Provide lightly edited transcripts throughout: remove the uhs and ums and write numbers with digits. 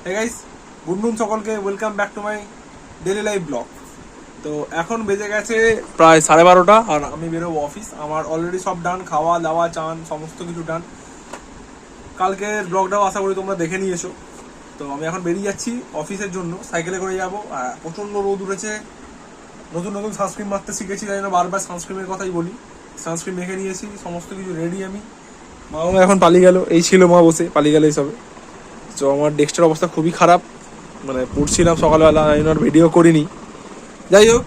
Hey guys, good নুন সকলকে, welcome back to my daily life blog. তো এখন বেজে গেছে প্রায় 12:30 আর আমি বেরোবো অফিস। আমার অলরেডি সব ডান, খাওয়া দাওয়া চান সমস্ত কিছু ডান। কালকের ব্লগটাও আশা করি তোমরা দেখে নিয়েছো। তো আমি এখন বেরিয়ে যাচ্ছি অফিসের জন্য, সাইকেলে করে যাবো। প্রচণ্ড রোদ উঠেছে, নতুন নতুন সানস্ক্রিন মারতে শিখেছি, তাই জন্য বারবার সানস্ক্রিনের কথাই বলি। সানস্ক্রিন মেখে নিয়েছি, সমস্ত কিছু রেডি আমি। মাও এখন পালিয়ে গেল, এই ছিল মা বসে, পালিয়ে গেল এইসবে। তো আমার ডেস্কটার অবস্থা খুবই খারাপ, মানে পড়ছিলাম সকালবেলা, আমি আর ভিডিও করিনি। যাই হোক,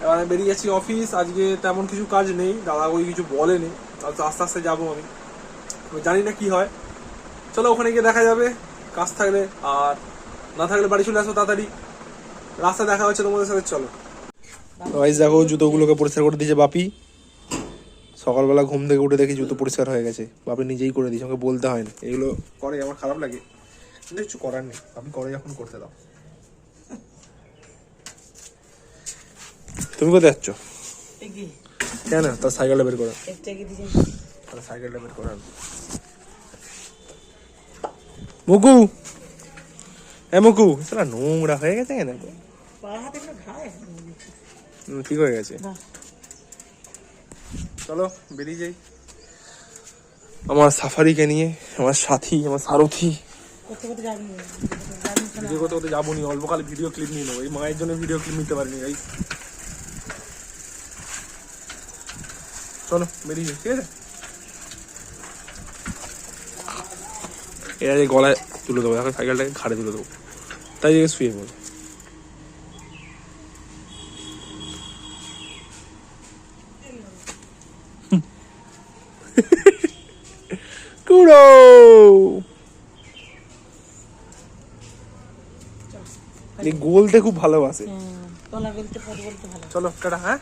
এবার আমি বেরিয়ে যাচ্ছি অফিস। আজকে তেমন কিছু কাজ নেই, দাদা ওই কিছু বলেনি, তো আস্তে আস্তে যাবো আমি জানি না কি হয়। চলো ওখানে গিয়ে দেখা যাবে, কাজ থাকলে, আর না থাকলে বাড়ি চলে আসবো তাড়াতাড়ি। রাস্তা দেখা হচ্ছে তোমাদের সাথে, চলো। দেখো জুতোগুলোকে পরিষ্কার করে দিয়েছে বাপি। সকালবেলা ঘুম থেকে উঠে দেখি জুতো পরিষ্কার হয়ে গেছে, বাপি নিজেই করে দিয়েছে, আমাকে বলতে হয় না। এগুলো করে আমার খারাপ লাগে, কিন্তু কিছু করার নেই, বাপি করে যখন করতে দাও। তুমি কোথায় যাচ্ছ? কেন? তার সাইকেলটা বের করো, সাইকেলটা বের করো। মুকু, এ মুকু, সেটা নোংরা হয়ে গেছে কেন? ঠিক হয়ে গেছে, চলো বেরিয়ে যাই আমার সাফারিকে নিয়ে, আমার সাথী, আমার সারথি। ভিডিও করতে করতে যাবো নি, অল্পকালে ভিডিও ক্লিপ নিয়ে নেবো। এই মায়ের জন্য ভিডিও ক্লিপ নিতে পারিনি গাইস। চলো বেরিয়ে যাই, ঠিক আছে? এরা গলায় তুলে দেবো, এখন সাইকেলটাকে ঘাড়ে তুলে দেবো, তাই জায়গায় শুয়ে পড়ো। কুড়ো এই গোলতে খুব ভালোবাসে। চলো টাটা। হ্যাঁ,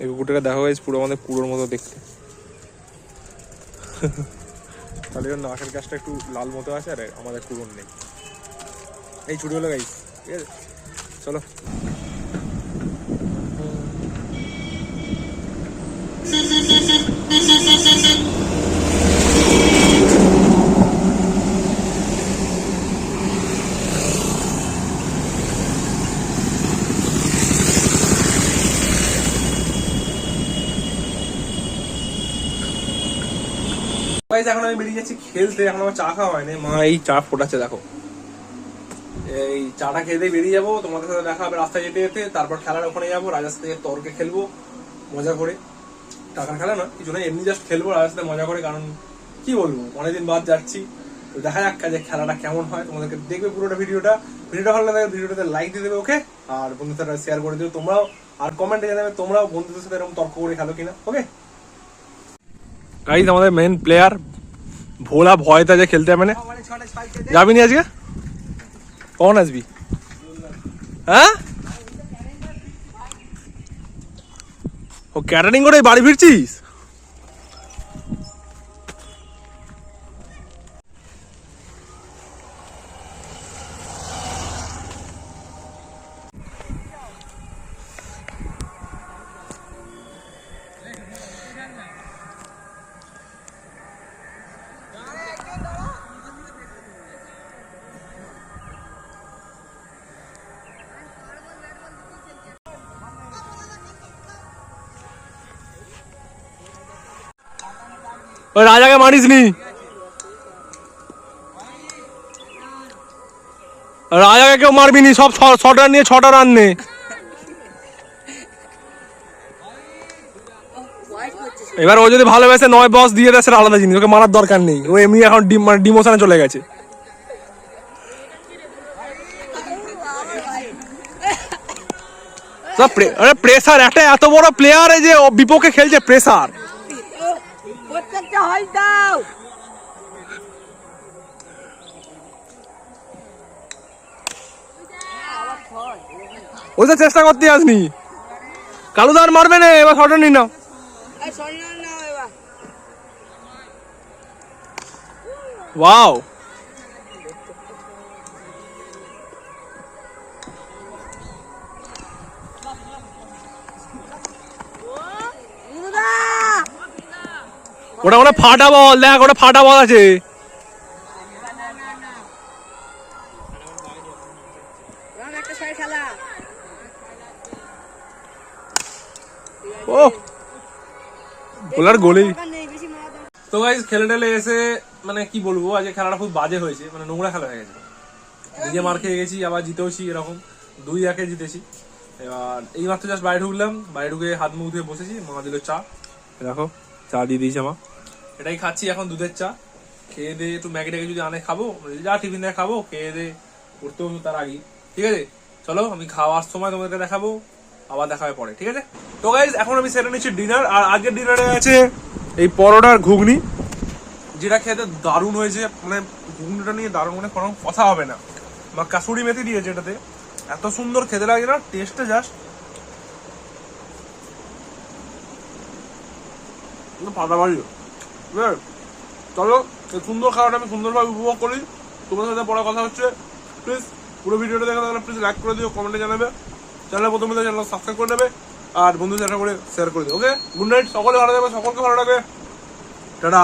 এই কুকুরটাকে দেখা হয়েছে, পুরো আমাদের কুড়োর মতো দেখতে। তাহলে ওর নাকের গাছটা একটু লাল মতো আছে, আর আমাদের কুড়োর নেই। এই ছুটি হলো গাইস, ঠিক আছে? চলো। এখন আমি বেরিয়ে যাচ্ছি খেলতে, এখন আমার চা খাওয়া হয়নি, মা এই চা ফোটাচ্ছে দেখো। এই চাটা খেতে বেরিয়ে যাবো, তোমাদের সাথে দেখা হবে রাস্তায় যেতে যেতে। তারপর খেলার ওখানে যাবো, রাজার সাথে তর্কে খেলবো মজা করে। টাকার খেলা না, কিছু না, এমনি জাস্ট খেলবো রাজার সাথে মজা করে। কারণ কি বলবো, অনেকদিন বাদ যাচ্ছি, তো দেখা যাক যে খেলাটা কেমন হয়। তোমাদেরকে দেখবে পুরোটা ভিডিওটা ভালো লাগে ভিডিওটাতে লাইক দিয়ে দেবে, ওকে? আর বন্ধুদের সাথে শেয়ার করে দেবে তোমরাও, আর কমেন্টে জানাবে তোমরাও বন্ধুদের সাথে এরকম তর্ক করে খেলো কিনা, ওকে? গাইস, আমাদের মেইন প্লেয়ার ভোলা ভয়টা যে খেলতে হবে, মানে যাবি নি আজকে? কখন আসবি? হ্যাঁ, ও ক্যাটারিং করে বাড়ি ফিরছিস? ওই রাজাকে মারিস নি, রাজাকে কেউ মারবি নি, সব 6টা নিয়ে 6টা রান নে। এবার ও যদি ভালোবেসে 9 বস দিয়ে দেয়, সেটা আলাদা জিনিস, ওকে মারার দরকার নেই। ও এমনি এখন ডিমোশনে চলে গেছে। প্রেসার, একটা এত বড় প্লেয়ার যে বিপক্ষে খেলছে, প্রেসার। ওই তো চেষ্টা করতে আসনি, কালুদার মারবে না এবার, শটটা নি নাও। ওয়াও, ওটা ওটা ফাটা বল, দেখ ওটা ফাটা বল আছে। ও বলার গোলেই। তো গাইস খেলে টেলে এসে মানে কি বলবো, আজকে খেলাটা খুব বাজে হয়েছে, মানে নোংরা খেলা হয়ে গেছে। নিজে মার খেয়ে গেছি, আবার জিতেওছি, এরকম 2-1 জিতেছি। এবার এই মাত্র জাস্ট বাইরে ঢুকলাম, বাইরে ঢুকে হাত মুখ ধুয়ে বসেছি, মা দিল চা, দেখো চা দিয়ে দিয়েছে মা, এটাই খাচ্ছি এখন, দুধের চা। খেয়ে দিয়ে একটু ম্যাগি ট্যাগি যদি আনে খাবো, যা টিফিন দিয়ে খাবো, খেয়ে দিয়ে পড়তে হতো তার আগেই। ঠিক আছে চলো, আমি খাওয়ার সময় তোমাদেরকে দেখাবো, আবার দেখা হবে পরে, ঠিক আছে? তো গাইজ এখন আমি সেরে নিচ্ছি ডিনার, আর আগের ডিনারে আছে এই পরোটার ঘুগনি, যেটা খেতে দারুণ হয়েছে, মানে ঘুগনিটা নিয়ে দারুণ, মানে কোনো কথা হবে না। বা কাসুরি মেথি দিয়েছে এটাতে, এত সুন্দর খেতে লাগে না, টেস্টে জাস্ট ফাটাফাটি। ঠিক আছে চলো, এই সুন্দর খাওয়াটা আমি সুন্দরভাবে উপভোগ করি। তোমাদের সাথে পরে কথা হচ্ছে। প্লিজ পুরো ভিডিওটা দেখা থাকলে প্লিজ লাইক করে দিও, কমেন্টে জানাবে, চ্যানেল প্রথমে চ্যানেল সাবস্ক্রাইব করে নেবে, আর বন্ধুদের সাথে করে শেয়ার করে দিও। ওকে, গুড নাইট, সকলে ভালো থাকবে, সকলকে ভালো লাগবে, টাটা।